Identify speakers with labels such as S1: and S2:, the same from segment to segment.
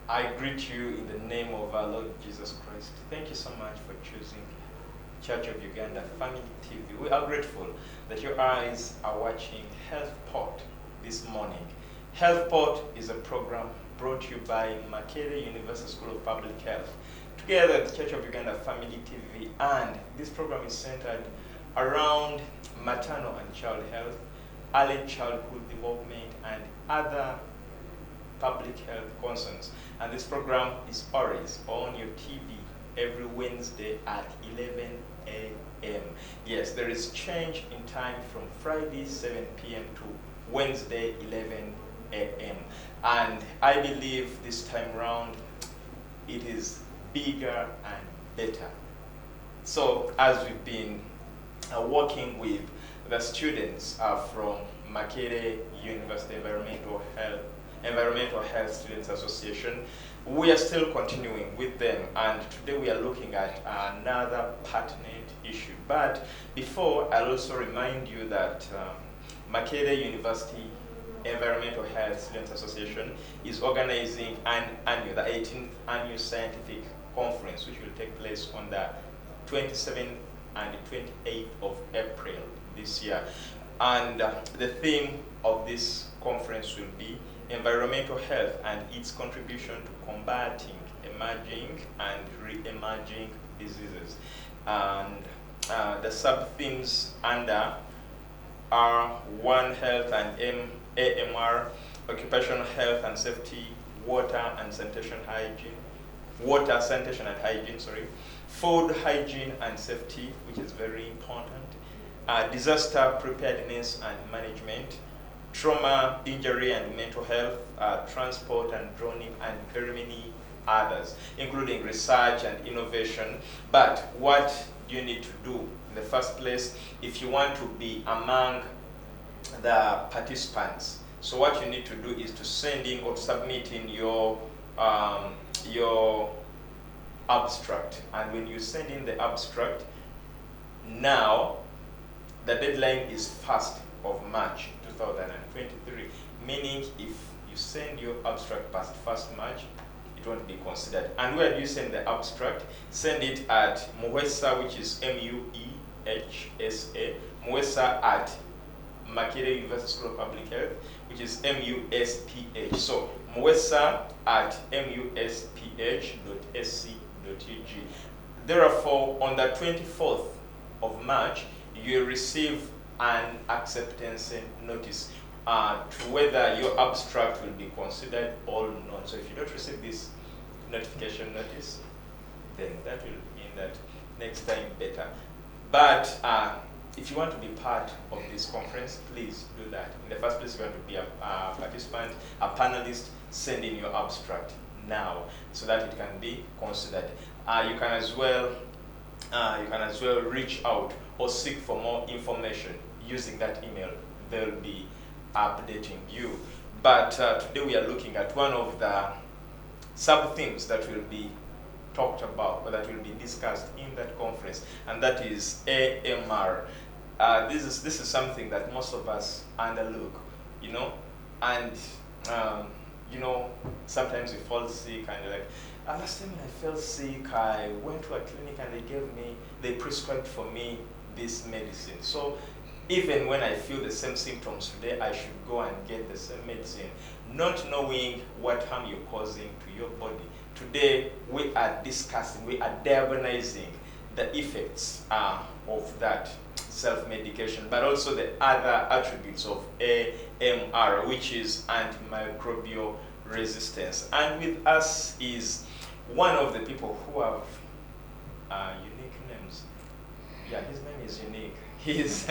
S1: I greet you in the name of our Lord Jesus Christ. Thank you so much for choosing Church of Uganda Family TV. We are grateful that your eyes are watching Health Port this morning. Health Port is a program brought to you by Makerere University School of Public Health, together with Church of Uganda Family TV, and this program is centered around maternal and child health, early childhood development, and other public health concerns. And this program is always on your TV every Wednesday at 11 a.m. Yes, there is change in time from Friday 7 p.m. to Wednesday 11 a.m. And I believe this time round it is bigger and better. So as we've been working with the students from Makerere University Environmental Health Students Association, we are still continuing with them, and today we are looking at another pertinent issue. But before, I'll also remind you that Makerere University Environmental Health Students Association is organizing the 18th Annual Scientific Conference, which will take place on the 27th and the 28th of April this year. And the theme of this conference will be environmental health and its contribution to combating emerging and re-emerging diseases. And the sub-themes under are One Health and AMR, occupational health and safety, water, sanitation, and hygiene, food hygiene and safety, which is very important, disaster preparedness and management, trauma, injury and mental health, transport and droning, and very many others, including research and innovation. But what you need to do in the first place, if you want to be among the participants, so what you need to do is to send in or submit in your abstract. And when you send in the abstract, now the deadline is 1st of March 2023, meaning if you send your abstract past 1st March, it won't be considered. And where do you send the abstract? Send it at MUEHSA, which is MUEHSA, MUEHSA at Makerere University School of Public Health, which is MUSPH. So MUEHSA at musph.sc.ug. Therefore, on the 24th of March, you will receive an acceptance notice to whether your abstract will be considered or not. So if you don't receive this notification notice, then that will mean that next time better. But if you want to be part of this conference, please do that. In the first place, you want to be a participant, a panelist, send in your abstract now so that it can be considered. You can as well reach out or seek for more information using that email. They'll be updating you. But today we are looking at one of the sub-themes that will be talked about, or that will be discussed in that conference, and that is AMR. This is something that most of us underlook, and sometimes we fall sick and like, last time I felt sick, I went to a clinic and they prescribed for me this medicine. So even when I feel the same symptoms today, I should go and get the same medicine, not knowing what harm you're causing to your body. Today, we are discussing, we are diagonizing the effects of that self-medication, but also the other attributes of AMR, which is antimicrobial resistance. And with us is one of the people who have unique names. Yeah, his name is unique. He's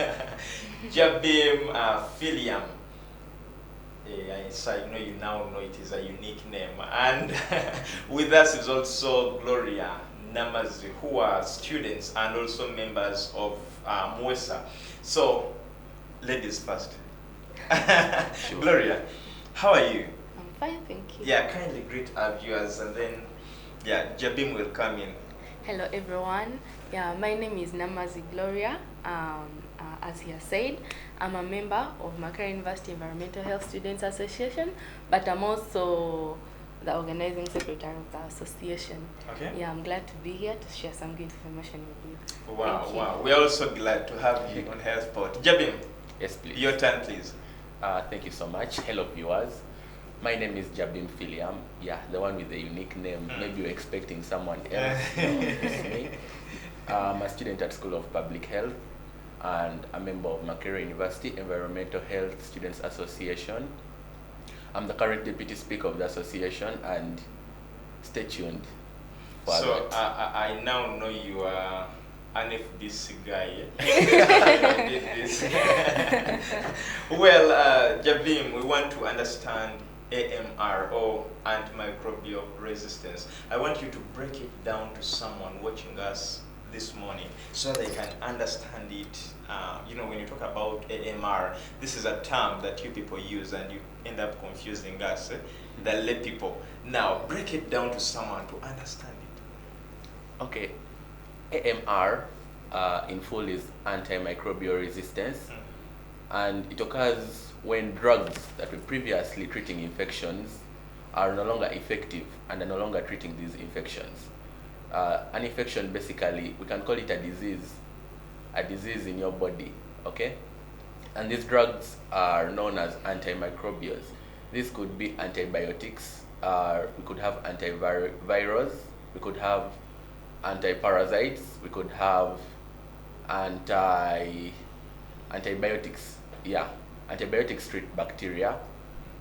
S1: Jbim Philliam. So I know you now know it is a unique name. And with us is also Gloria Namazi, who are students and also members of MUEHSA. So, ladies first. Sure. Gloria, how are you?
S2: I'm fine, thank you.
S1: Yeah, kindly greet our viewers, and then Jbim will come in.
S2: Hello everyone. Yeah, my name is Namazi Gloria. As he has said, I'm a member of Makerere University Environmental Health Students Association, but I'm also the organizing secretary of the association.
S1: Okay.
S2: Yeah, I'm glad to be here to share some good information with you.
S1: Wow, wow. We're also glad to have you on HealthPort. Jbim,
S3: Yes, please.
S1: your turn, please.
S3: Thank you so much. Hello, viewers. My name is Jbim Philliam. Yeah, the one with the unique name. Maybe you're expecting someone else. No, it's me. I'm a student at School of Public Health and a member of Makerere University Environmental Health Students Association. I'm the current deputy speaker of the association, and stay tuned for
S1: So
S3: that.
S1: I now know you are an FBC guy. Did this. Well, Jbim, we want to understand AMR, or antimicrobial resistance. I want you to break it down to someone watching us this morning so they can understand it. When you talk about AMR, this is a term that you people use and you end up confusing us, the lay people. Now, break it down to someone to understand it.
S3: Okay, AMR in full is antimicrobial resistance, and it occurs when drugs that were previously treating infections are no longer effective and are no longer treating these infections. An infection, basically, we can call it a disease in your body, okay? And these drugs are known as antimicrobials. This could be antibiotics, we could have antivirals, we could have antiparasites, we could have antibiotics. Yeah, antibiotics treat bacteria,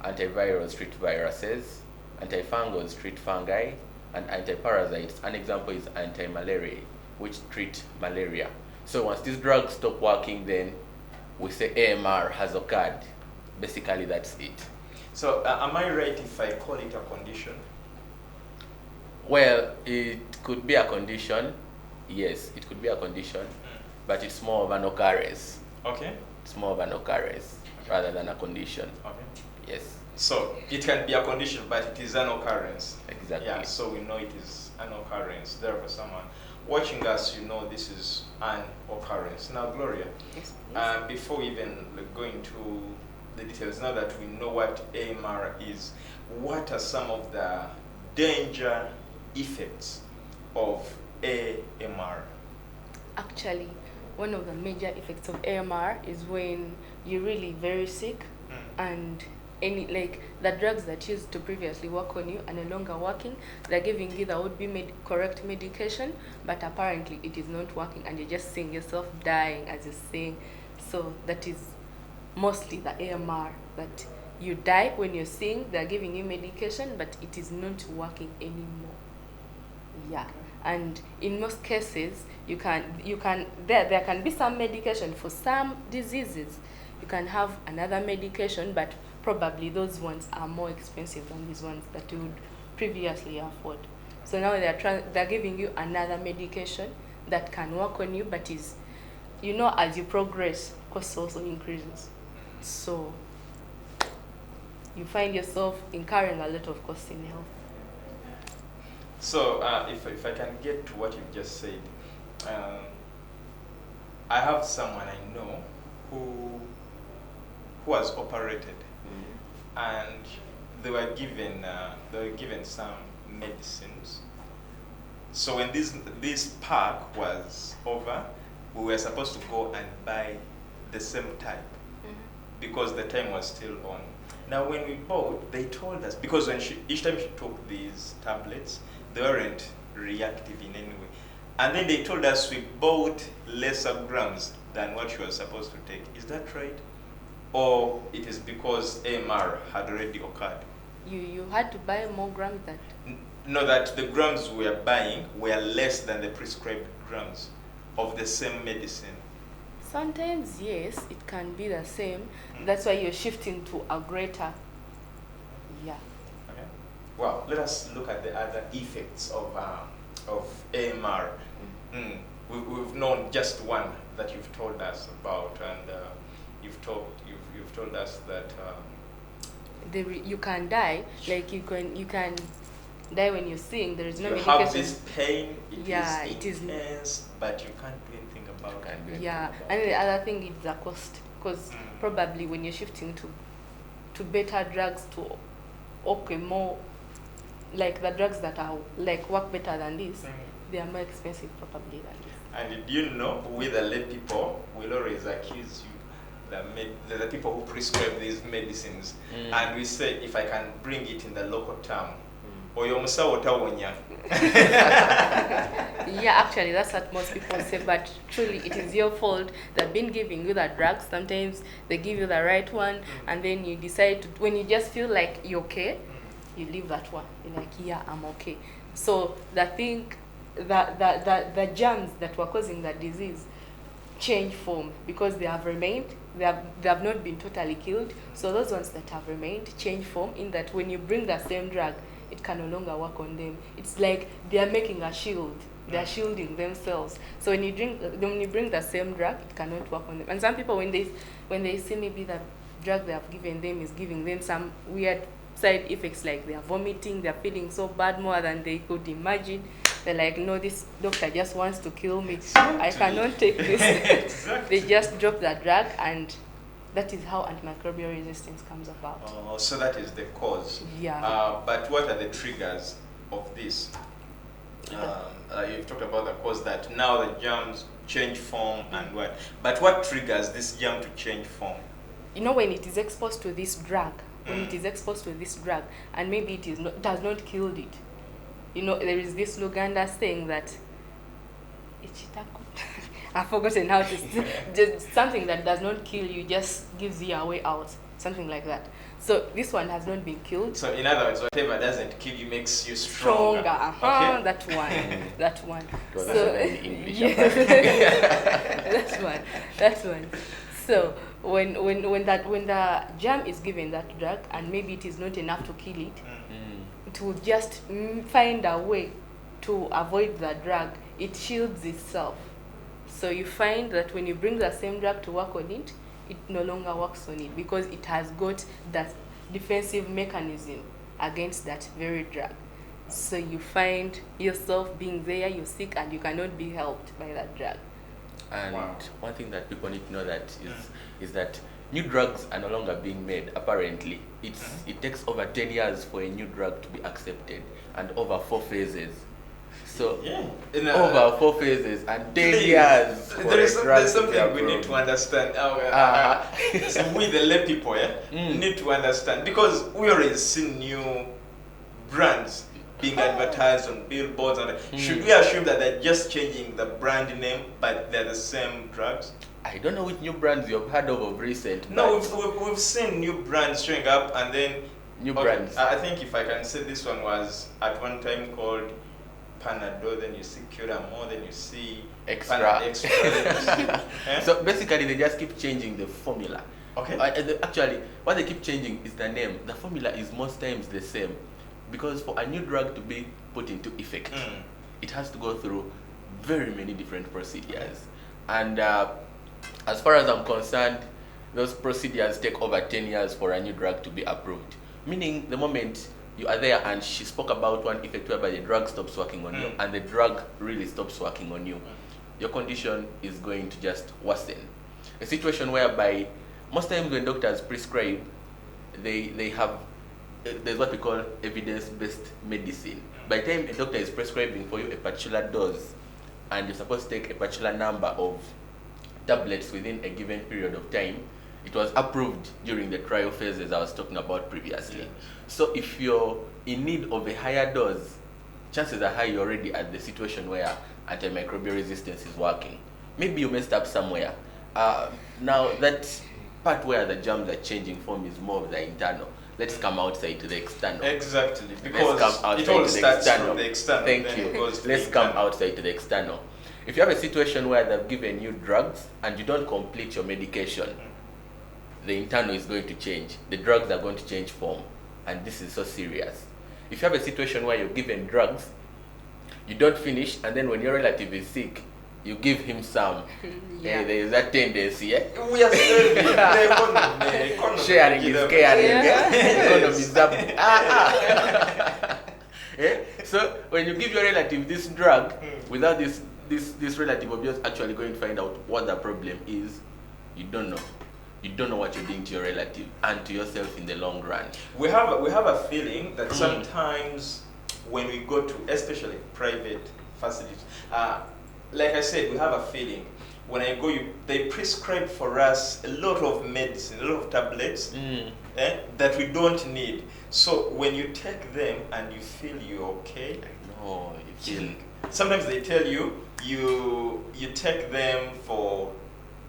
S3: antivirals treat viruses, antifungals treat fungi, and antiparasites. An example is anti-malaria, which treat malaria. So once these drugs stop working, then we say AMR has occurred. Basically, that's it.
S1: So, am I right if I call it a condition?
S3: Well, it could be a condition. Yes, it could be a condition, but it's more of an occurrence.
S1: Okay.
S3: It's more of an occurrence rather than a condition.
S1: Okay.
S3: Yes,
S1: So, it can be a condition, but it is an occurrence.
S3: exactly.
S1: Yeah, so we know it is an occurrence. Therefore, someone watching us, you know this is an occurrence. Now, Gloria,
S2: Yes,
S1: before we even go into the details, now that we know what AMR is, what are some of the danger effects of AMR?
S2: Actually, one of the major effects of AMR is when you're really very sick and the drugs that used to previously work on you are no longer working. They're giving you the would be correct medication, but apparently it is not working and you're just seeing yourself dying as you're saying. So that is mostly the AMR, that you die when you're seeing they're giving you medication, but it is not working anymore. Yeah. And in most cases, there can be some medication for some diseases. You can have another medication, but probably those ones are more expensive than these ones that you would previously afford. So now they're giving you another medication that can work on you, but as you progress, cost also increases. So you find yourself incurring a lot of costs in health.
S1: So, if I can get to what you've just said, I have someone I know who was operated, and they were given some medicines. So when this pack was over, we were supposed to go and buy the same type because the time was still on. Now when we bought, they told us, because each time she took these tablets, they weren't reactive in any way. And then they told us we bought lesser grams than what she was supposed to take. Is that right? Or it is because AMR had already occurred?
S2: You had to buy more grams that...
S1: No, that the grams we are buying were less than the prescribed grams of the same medicine.
S2: Sometimes, yes, it can be the same. That's why you're shifting to a greater... Yeah.
S1: Okay. Well, let us look at the other effects of AMR. We've known just one that you've told us about, and you've told us that
S2: you can die. Like you can die when you're seeing. There is no
S1: you
S2: medication.
S1: have this pain. It is
S2: is
S1: intense, but you can't do anything about it.
S2: Yeah, and the other thing is the cost, because probably when you're shifting to better drugs, to more like the drugs that are like work better than this, they are more expensive probably than this.
S1: And do you know, we the lay people will always accuse you, the people who prescribe these medicines, and we say, if I can bring it in the local term, oyo musawo tawonya.
S2: Yeah, actually that's what most people say, but truly it is your fault. They've been giving you the drugs. Sometimes they give you the right one, and then you decide to, when you just feel like you're okay, you leave that one. You're like, yeah, I'm okay. So the thing, the germs that were causing the disease change form because they have remained. They have not been totally killed. So those ones that have remained change form, in that when you bring the same drug, it can no longer work on them. It's like they are making a shield. They are shielding themselves. So when you bring the same drug, it cannot work on them. And some people, when they see maybe the drug they have given them is giving them some weird side effects, like they are vomiting, they are feeling so bad, more than they could imagine. They're like, no, this doctor just wants to kill me.
S1: Exactly.
S2: I cannot take this.
S1: Exactly.
S2: They just drop the drug, and that is how antimicrobial resistance comes about.
S1: Oh, so that is the cause.
S2: Yeah.
S1: But what are the triggers of this? You've talked about the cause, that now the germs change form and what. But what triggers this germ to change form?
S2: You know, when it is exposed to this drug, and maybe it has not killed it. You know, there is this Luganda saying that I've forgotten how to say, just something that does not kill you just gives you a way out, something like that. So this one has not been killed.
S1: So in other words, whatever doesn't kill you makes you stronger.
S2: Okay? That one. So yes, that's one. So when the germ is given that drug, and maybe it is not enough to kill it, it will just find a way to avoid the drug. It shields itself. So you find that when you bring the same drug to work on it, it no longer works on it because it has got that defensive mechanism against that very drug. So you find yourself being there, you're sick, and you cannot be helped by that drug.
S3: And one thing that people need to know that is that new drugs are no longer being made. Apparently, it takes over 10 years for a new drug to be accepted, and over 4 phases. So over 4 phases and 10 years.
S1: There's something we need to understand. So we the lay people need to understand, because we already see new brands being advertised on billboards, and should we assume that they're just changing the brand name but they're the same drugs?
S3: I don't know which new brands you've heard of recent.
S1: No, we've seen new brands showing up, and then
S3: new brands.
S1: I think if I can say, this one was at one time called Panadol, then you see Curamo, then you see
S3: Extra.
S1: Extra.
S3: So basically they just keep changing the formula.
S1: Okay.
S3: Actually, what they keep changing is the name. The formula is most times the same, because for a new drug to be put into effect, it has to go through very many different procedures. And as far as I'm concerned, those procedures take over 10 years for a new drug to be approved. Meaning the moment you are there and she spoke about one effect whereby the drug stops working on you, and the drug really stops working on you, your condition is going to just worsen. A situation whereby most times when doctors prescribe, they have, there's what we call evidence-based medicine. By the time a doctor is prescribing for you a particular dose, and you're supposed to take a particular number of tablets within a given period of time, it was approved during the trial phases I was talking about previously. Yeah. So if you're in need of a higher dose, chances are high you're already at the situation where antimicrobial resistance is working. Maybe you messed up somewhere. Now that part where the germs are changing form is more of the internal. Let's come outside to the external.
S1: Exactly, because it all starts from the external.
S3: Thank you. Let's come outside to the external. If you have a situation where they've given you drugs and you don't complete your medication, the internal is going to change. The drugs are going to change form, and this is so serious. If you have a situation where you're given drugs, you don't finish, and then when your relative is sick, you give him some. There is that tendency,
S1: we are saving the economy.
S3: Sharing is caring. Economy is So when you give your relative this drug, without this relative of yours actually going to find out what the problem is, you don't know. You don't know what you're doing to your relative and to yourself in the long run.
S1: We have a feeling that sometimes when we go to especially private facilities. Like I said, we have a feeling. When I go, they prescribe for us a lot of medicine, a lot of tablets that we don't need. So when you take them and you feel you're okay,
S3: No, you feel
S1: sometimes they tell you you take them for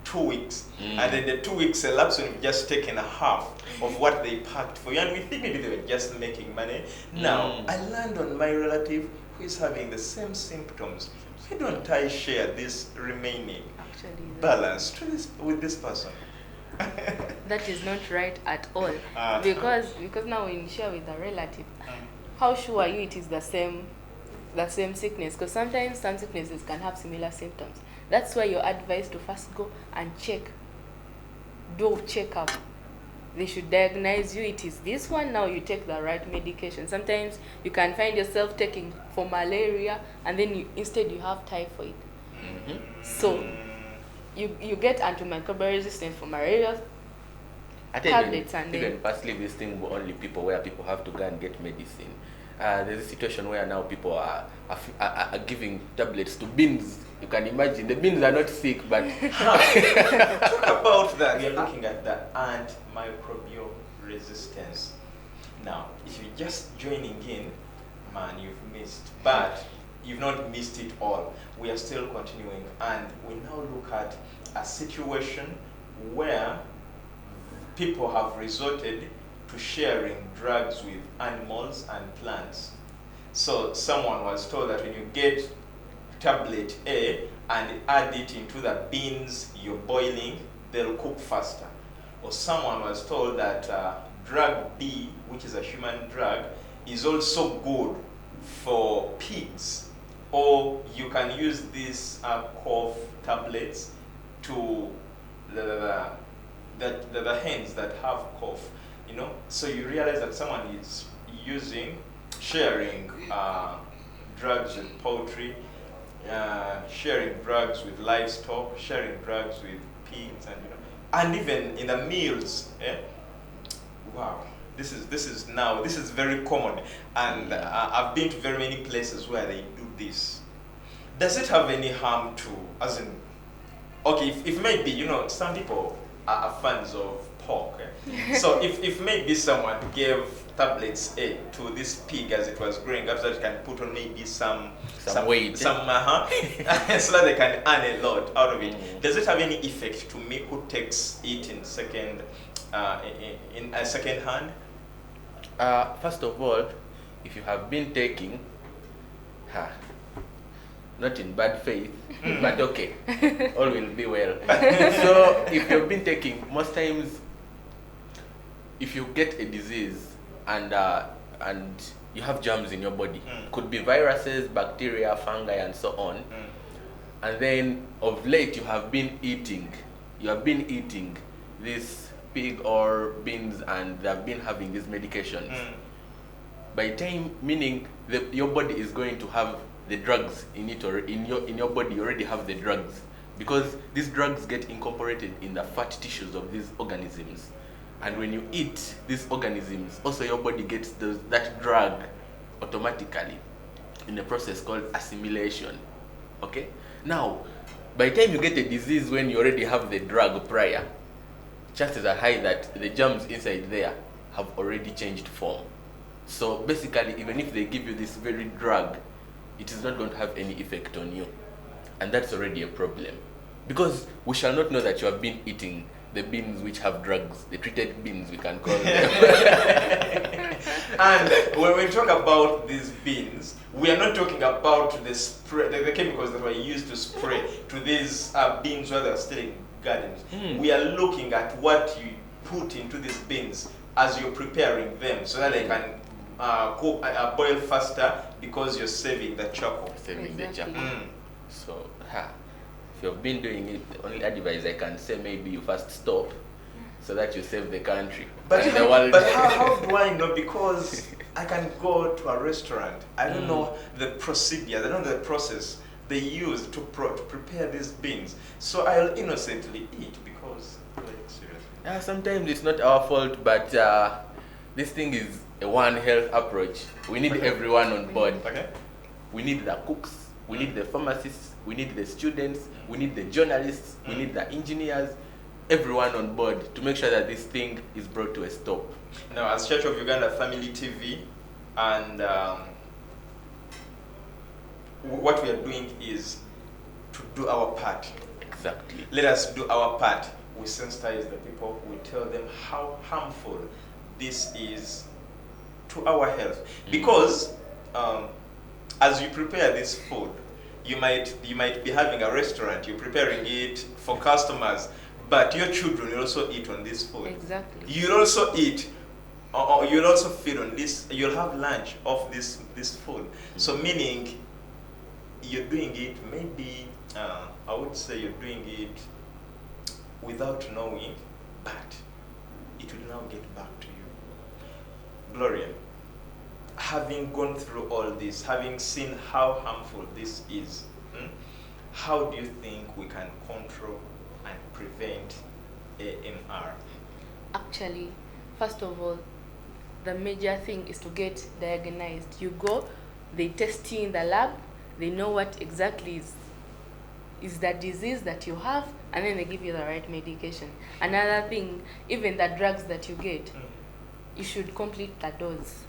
S1: 2 weeks, and then the 2 weeks elapse when you've just taken a half of what they packed for you, and we think maybe they were just making money. Now, I land on my relative who is having the same symptoms. Why don't I share this remaining balance with this person?
S2: That is not right at all. Because now when you share with a relative, how sure are you it is the same sickness? Because sometimes some sicknesses can have similar symptoms. That's why you're advised to first go and do check-up. They should diagnose you, it is this one, now you take the right medication. Sometimes you can find yourself taking for malaria and then instead you have typhoid. So you get antimicrobial resistance for malaria tablets, and
S3: even firstly this thing will only people where people have to go and get medicine. There's a situation where now people are giving tablets to beans. You can imagine the beans are not sick, but
S1: talk about that. We are looking at the antimicrobial resistance. Now, if you're just joining in, man, you've missed. But you've not missed it all. We are still continuing, and we now look at a situation where people have resorted to sharing drugs with animals and plants. So someone was told that when you get tablet A and add it into the beans you're boiling, they'll cook faster. Or someone was told that drug B, which is a human drug, is also good for pigs. Or you can use these cough tablets to the hens that have cough. So you realize that someone is sharing drugs with poultry, sharing drugs with livestock, sharing drugs with pigs, and even in the meals. Wow, this is very common, and I've been to very many places where they do this. Does it have any harm to, as in, okay, if maybe some people are fans of pork. So if maybe someone gave tablets A to this pig as it was growing up, so that it can put on maybe some
S3: weight,
S1: so that they can earn a lot out of it. Does it have any effect to me who takes it in a second hand?
S3: First of all, if you have been taking, not in bad faith, but okay, all will be well. So if you've been taking, most times, if you get a disease and you have germs in your body, could be viruses, bacteria, fungi, and so on, and then of late you have been eating this pig or beans, and they have been having these medications. By time, meaning your body is going to have the drugs in it, or in your body you already have the drugs, because these drugs get incorporated in the fat tissues of these organisms, and when you eat these organisms, also your body gets that drug automatically in a process called assimilation. Okay, now by the time you get a disease when you already have the drug prior, chances are high that the germs inside there have already changed form. So basically, even if they give you this very drug, it is not going to have any effect on you. And that's already a problem. Because we shall not know that you have been eating the beans which have drugs, the treated beans we can call them.
S1: And when we talk about these beans, we are not talking about the spray, the chemicals that were used to spray to these beans where they're still in gardens. We are looking at what you put into these beans as you're preparing them, so that they can boil faster, because you're saving the charcoal.
S3: The charcoal. So, if you've been doing it, the only advice I can say, maybe you first stop, so that you save the country
S1: but
S3: and the world.
S1: But how do I know? Because I can go to a restaurant. I don't know the procedure. I don't know the process they use to prepare these beans. So I'll innocently eat because, like, seriously.
S3: Sometimes it's not our fault, but this thing is a One Health approach. We need everyone on board.
S1: Okay.
S3: We need the cooks, we need the pharmacists, we need the students, we need the journalists, we need the engineers, everyone on board to make sure that this thing is brought to a stop.
S1: Now, as Church of Uganda Family TV, and what we are doing is to do our part.
S3: Exactly.
S1: Let us do our part. We sensitize the people. We tell them how harmful this is to our health. Because as you prepare this food, you might be having a restaurant. You're preparing it for customers, but your children will also eat on this food.
S2: Exactly.
S1: You'll also eat, or you'll also feed on this. You'll have lunch off this food. So meaning, you're doing it. Maybe I would say you're doing it without knowing, but it will now get back to you. Gloria, having gone through all this, having seen how harmful this is, how do you think we can control and prevent AMR?
S2: Actually, first of all, the major thing is to get diagnosed. You go, they test you in the lab, they know what exactly is the disease that you have, and then they give you the right medication. Another thing, even the drugs that you get, you should complete the dose.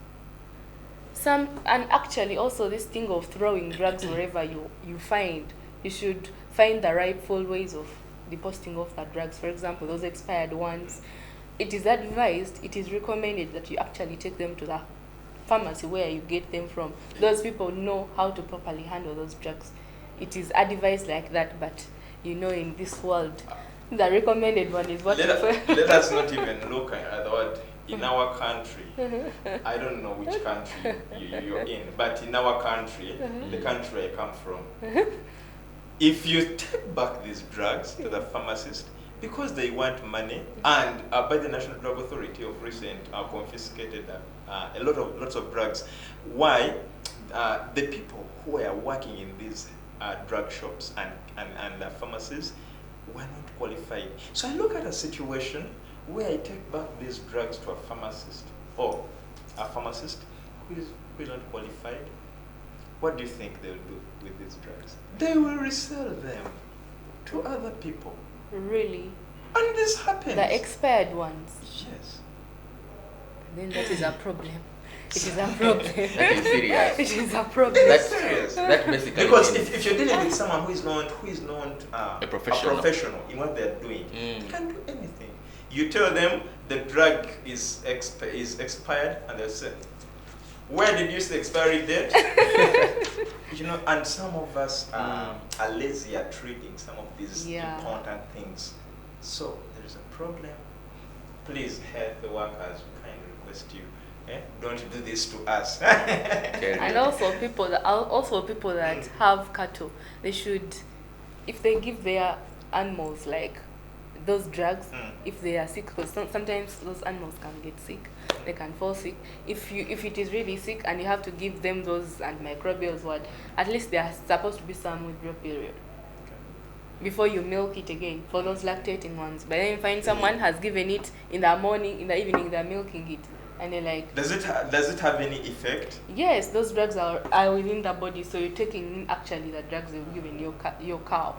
S2: And actually also this thing of throwing drugs wherever you find, you should find the rightful ways of depositing off the drugs. For example, those expired ones, it is advised, it is recommended that you actually take them to the pharmacy where you get them from. Those people know how to properly handle those drugs. It is advised like that, but you know, in this world, the recommended one is what
S1: let us not even look at the word. In our country, I don't know which country you're in, but in our country, the country I come from, if you take back these drugs to the pharmacist, because they want money, and by the National Drug Authority of recent confiscated lots of drugs. Why? The people who are working in these drug shops and pharmacies were not qualified. So I look at a situation where I take back these drugs to a pharmacist, or a pharmacist who is not qualified. What do you think they'll do with these drugs? They will resell them to other people.
S2: Really?
S1: And this happens.
S2: The expired ones.
S1: Yes.
S2: Then that is a problem. It is a problem.
S3: That is serious.
S2: It is a problem.
S3: That's
S1: serious.
S3: That basically
S1: Because
S3: means
S1: if you're dealing with someone who is not
S3: a professional
S1: in what they're doing, they can do anything. You tell them the drug is expired, and they'll say, "Where did you see the expiry date?" You know, and some of us are lazy at reading some of these important things. So there is a problem. Please, health workers, we kindly request you, don't do this to us.
S2: And also people that have cattle, they should, if they give their animals like those drugs, if they are sick, because sometimes those animals can get sick, they can fall sick. If it is really sick and you have to give them those antimicrobials, at least there are supposed to be some withdrawal period before you milk it again for those lactating ones. But then you find someone has given it in the morning, in the evening they're milking it, and they're like, does it
S1: have any effect?
S2: Yes, those drugs are within the body, so you're taking actually the drugs you've given your cow.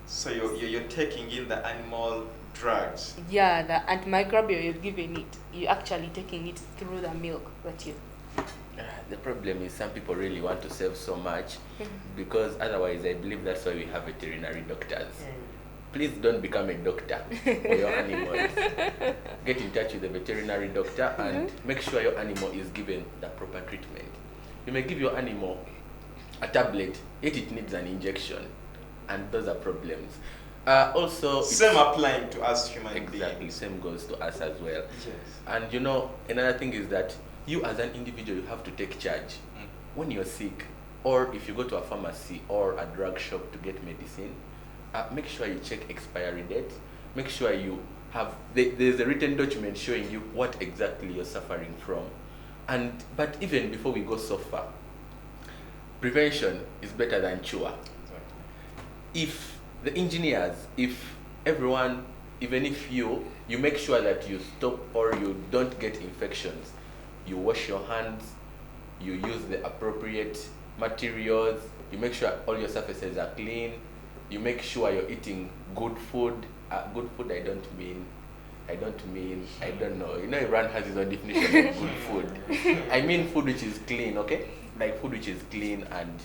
S1: So you're taking in the animal drugs.
S2: Yeah, the antimicrobial you've given it, you're actually taking it through the milk that you.
S3: The problem is some people really want to save so much, because otherwise I believe that's why we have veterinary doctors. Please don't become a doctor for your animals. Get in touch with the veterinary doctor and make sure your animal is given the proper treatment. You may give your animal a tablet, yet it needs an injection, and those are problems. Also,
S1: same applying to us human beings.
S3: Exactly, same goes to us as well.
S1: Yes.
S3: And you know, another thing is that you as an individual, you have to take charge. When you're sick, or if you go to a pharmacy or a drug shop to get medicine, make sure you check expiry date. Make sure you have, there's a written document showing you what exactly you're suffering from. But even before we go so far, prevention is better than cure. If the engineers, if everyone even if you make sure that you stop or you don't get infections, you wash your hands, you use the appropriate materials, you make sure all your surfaces are clean, you make sure you're eating good food. Good food, I don't know. You know, Iran has its own definition of good food. I mean food which is clean, okay? Like food which is clean and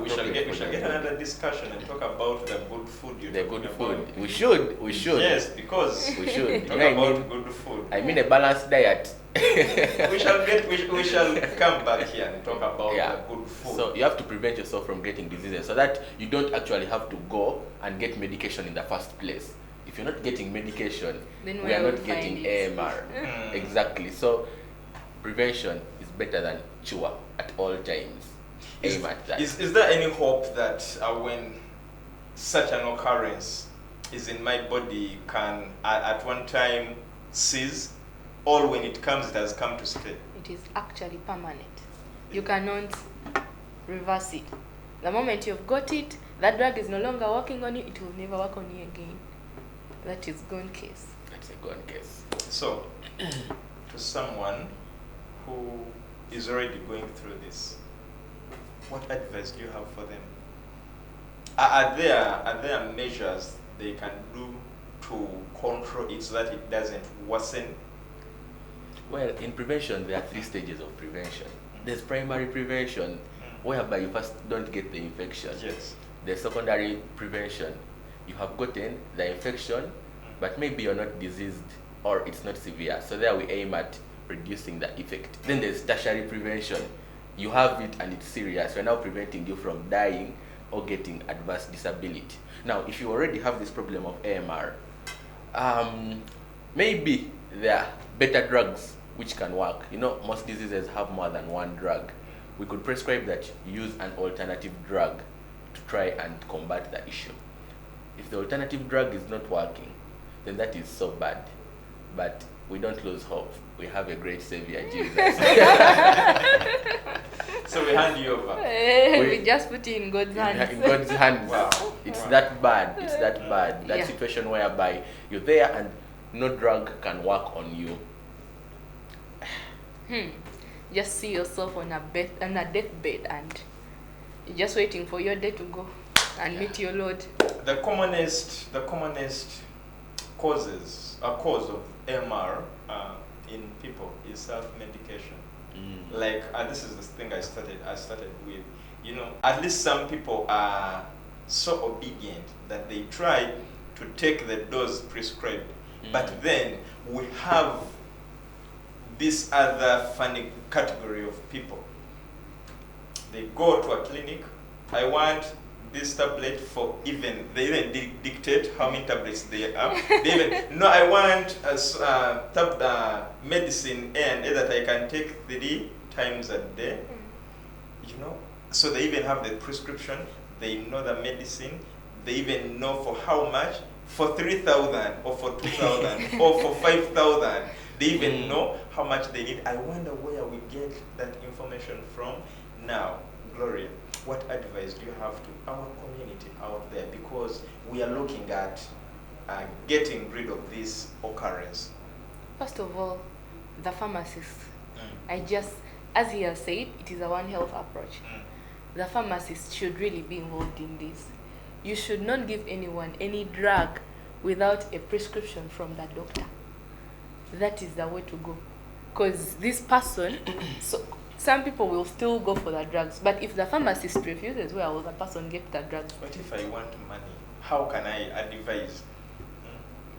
S1: we shall get another discussion and talk about the good food
S3: the good food. About. We should.
S1: Yes, because
S3: we should
S1: talk about good food.
S3: I mean a balanced diet.
S1: we shall come back here and talk about the good food.
S3: So you have to prevent yourself from getting diseases so that you don't actually have to go and get medication in the first place. If you're not getting medication,
S2: then
S3: we are not getting AMR. Exactly. So prevention is better than cure at all times. Aim at that.
S1: Is there any hope that when such an occurrence is in my body can at one time cease, or when it comes, it has come to stay?
S2: It is actually permanent. You cannot reverse it. The moment you've got it, that drug is no longer working on you, it will never work on you again. That is gone case.
S3: That's a gone case.
S1: So, to someone who is already going through this, what advice do you have for them? Are there measures they can do to control it so that it doesn't worsen?
S3: Well, in prevention, there are 3 stages of prevention. There's primary prevention, whereby you first don't get the infection.
S1: Yes.
S3: There's secondary prevention. You have gotten the infection, but maybe you're not diseased or it's not severe. So there we aim at reducing the effect. Then there's tertiary prevention. You have it and it's serious. We're now preventing you from dying or getting adverse disability. Now, if you already have this problem of AMR, maybe there are better drugs which can work. You know, most diseases have more than one drug. We could prescribe that you use an alternative drug to try and combat the issue. If the alternative drug is not working, then that is so bad. But we don't lose hope. We have a great savior, Jesus.
S1: So we hand you over.
S2: We just put it in God's hands.
S3: In God's hands.
S1: Wow.
S3: It's that bad. It's that bad. That
S2: Yeah.
S3: situation whereby you're there and no drug can work on you.
S2: Just see yourself on a deathbed and you're just waiting for your day to go and meet your Lord.
S1: The commonest cause of AMR in people is self-medication. Like this is the thing I started with. You know, at least some people are so obedient that they try to take the dose prescribed. But then we have this other funny category of people. They go to a clinic. I want this tablet for they even dictate how many tablets they have. I want medicine A and A that I can take 3 times a day. You know, so they even have the prescription. They know the medicine. They even know for how much, for 3,000 or for 2,000 or for 5,000. They even know how much they need. I wonder where we get that information from. Now, Gloria, what advice do you have to our community out there? Because we are looking at getting rid of this occurrence.
S2: First of all, the pharmacist. As he has said, it is a One Health approach. The pharmacist should really be involved in this. You should not give anyone any drug without a prescription from the doctor. That is the way to go. Because this person, some people will still go for the drugs, but if the pharmacist refuses, where will the person get the drugs?
S1: But if I want money, how can I advise?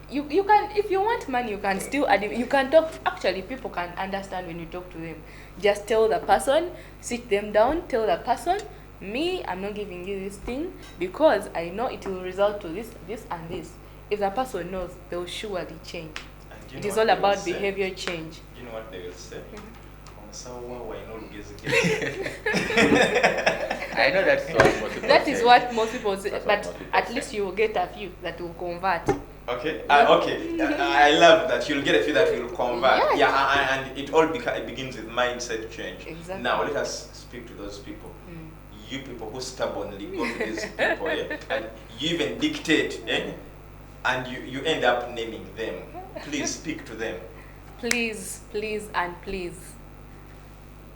S2: You can, if you want money, you can still you can talk. Actually, people can understand when you talk to them. Just tell the person, sit them down, tell the person, I'm not giving you this thing because I know it will result to this, and this. If the person knows, they will surely change. It is all about behavior change.
S1: You know what they will say?
S3: I know that's what most people
S2: That
S3: say.
S2: is what most people say,
S3: That's what
S2: but
S3: most people
S2: at
S3: say.
S2: least you will get a few that will convert.
S1: Okay. Okay. I love that. You'll get a few that will convert.
S2: Yeah.
S1: And it all begins with mindset change.
S2: Exactly.
S1: Now let us speak to those people. You people who stubbornly go to these people, and you even dictate, and you end up naming them. Please speak to them.
S2: Please, please, and please,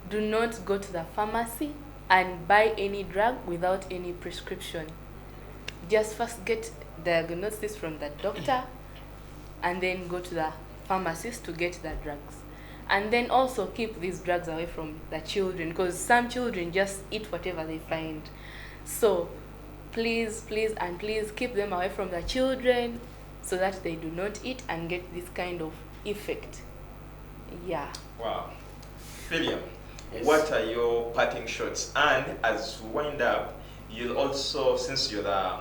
S2: do not go to the pharmacy and buy any drug without any prescription. Just first get diagnosis from the doctor and then go to the pharmacist to get the drugs. And then also keep these drugs away from the children, because some children just eat whatever they find. So please, please, and please keep them away from the children so that they do not eat and get this kind of effect. Yeah.
S1: Wow. Philliam,
S3: Yes.
S1: what are your parting shots? And as we wind up, you'll also, since you're the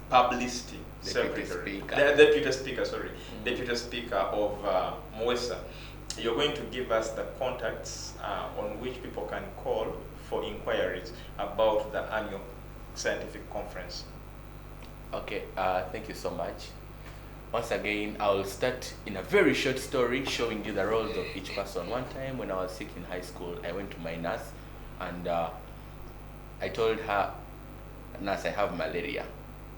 S1: publicity
S3: Deputy
S1: secretary,
S3: Speaker.
S1: the deputy speaker, sorry, deputy speaker of MUEHSA, you're going to give us the contacts on which people can call for inquiries about the annual scientific conference.
S3: Okay, thank you so much. Once again, I'll start in a very short story showing you the roles of each person. One time when I was sick in high school, I went to my nurse and I told her, "Nurse, I have malaria."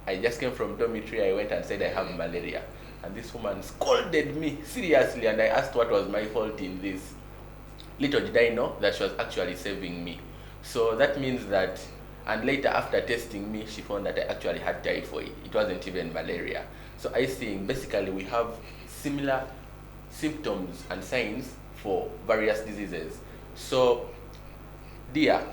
S3: I just came from dormitory, I went and said I have malaria. And this woman scolded me seriously, and I asked what was my fault in this. Little did I know that she was actually saving me. So that means that, and later after testing me, she found that I actually had typhoid. It wasn't even malaria. So I think basically we have similar symptoms and signs for various diseases. So dear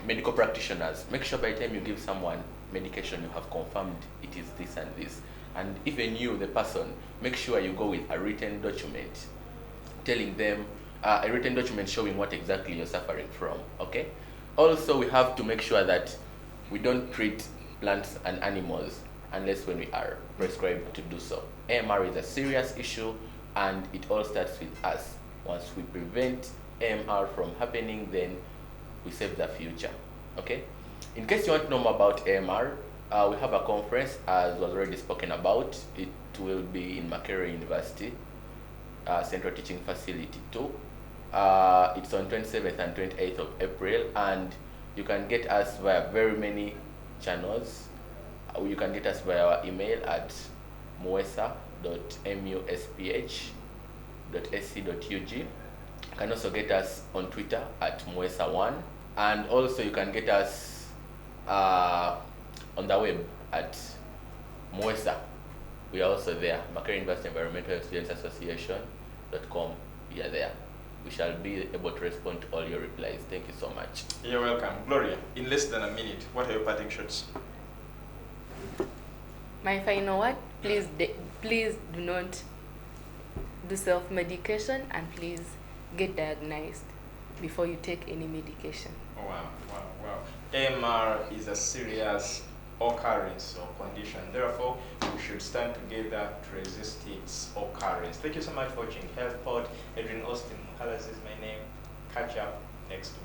S3: medical practitioners, make sure by the time you give someone medication, you have confirmed it is this and this. And even you, the person, make sure you go with a written document telling them, a written document showing what exactly you're suffering from, okay? Also, we have to make sure that we don't treat plants and animals unless when we are prescribed to do so. AMR is a serious issue, and it all starts with us. Once we prevent AMR from happening, then we save the future, okay? In case you want to know more about AMR, we have a conference, as was already spoken about. It will be in Makerere University, Central Teaching Facility 2. It's on 27th and 28th of April, and you can get us via very many channels. You can get us via our email at muehsa.musph.ac.ug. You can also get us on Twitter at muehsa1, and also you can get us on the web at MUEHSA. We are also there, Makerere University Environmental Students Association.com. We are there. We shall be able to respond to all your replies. Thank you so much.
S1: You're welcome. Gloria, in less than a minute, what are your parting shots?
S2: My final word, please do not do self-medication, and please get diagnosed before you take any medication.
S1: Oh, wow. AMR is a serious occurrence or condition. Therefore, we should stand together to resist its occurrence. Thank you so much for watching HealthPod. Adrian Austin Muhalas is my name. Catch up next week.